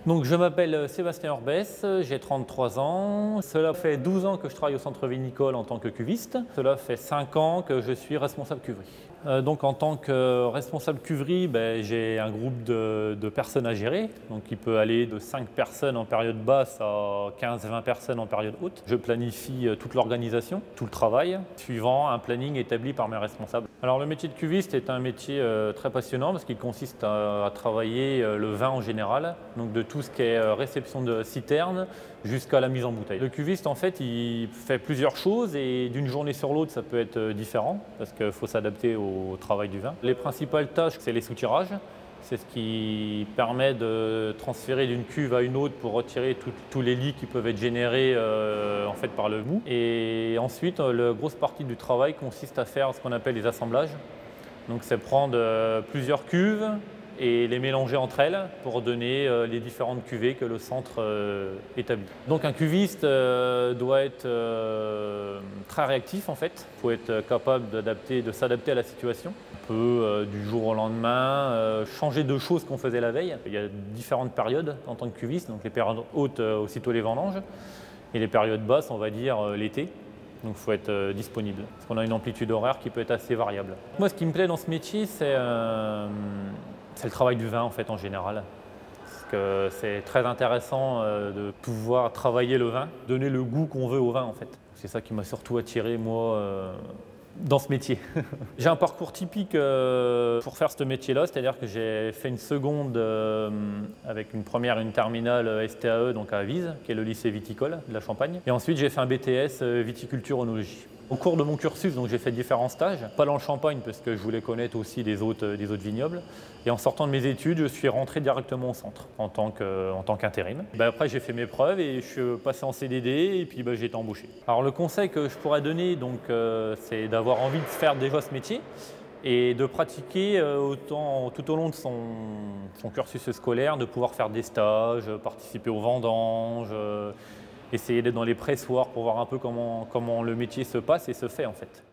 Donc je m'appelle Sébastien Orbès, j'ai 33 ans. Cela fait 12 ans que je travaille au centre vinicole en tant que cuviste. Cela fait 5 ans que je suis responsable cuverie. Donc en tant que responsable cuverie, j'ai un groupe de personnes à gérer. Donc il peut aller de 5 personnes en période basse à 15-20 personnes en période haute. Je planifie toute l'organisation, tout le travail, suivant un planning établi par mes responsables. Alors le métier de cuviste est un métier très passionnant parce qu'il consiste à travailler le vin en général, donc de tout ce qui est réception de citernes jusqu'à la mise en bouteille. Le cuviste, en fait, il fait plusieurs choses et d'une journée sur l'autre, ça peut être différent parce qu'il faut s'adapter au travail du vin. Les principales tâches, c'est les soutirages. C'est ce qui permet de transférer d'une cuve à une autre pour retirer tous les lits qui peuvent être générés en fait, par le mou. Et ensuite, la grosse partie du travail consiste à faire ce qu'on appelle les assemblages. Donc c'est prendre plusieurs cuves et les mélanger entre elles pour donner les différentes cuvées que le centre établit. Donc un cuviste doit être très réactif en fait. Il faut être capable de s'adapter à la situation. On peut du jour au lendemain changer de choses qu'on faisait la veille. Il y a différentes périodes en tant que cuviste, donc les périodes hautes aussitôt les vendanges et les périodes basses on va dire l'été. Donc il faut être disponible, parce qu'on a une amplitude horaire qui peut être assez variable. Moi, ce qui me plaît dans ce métier, c'est le travail du vin en fait en général. Parce que c'est très intéressant de pouvoir travailler le vin, donner le goût qu'on veut au vin en fait. C'est ça qui m'a surtout attiré moi dans ce métier. J'ai un parcours typique pour faire ce métier-là, c'est-à-dire que j'ai fait une seconde avec une première et une terminale STAE donc à Avise, qui est le lycée viticole de la Champagne. Et ensuite j'ai fait un BTS viticulture-œnologie. Au cours de mon cursus, j'ai fait différents stages, pas dans le Champagne parce que je voulais connaître aussi des autres vignobles. Et en sortant de mes études, je suis rentré directement au centre en tant qu'intérim. Après, j'ai fait mes preuves et je suis passé en CDD et puis j'ai été embauché. Alors le conseil que je pourrais donner, c'est d'avoir envie de faire déjà ce métier et de pratiquer tout au long de son cursus scolaire, de pouvoir faire des stages, participer aux vendanges, essayer d'être dans les pressoirs pour voir un peu comment le métier se passe et se fait en fait.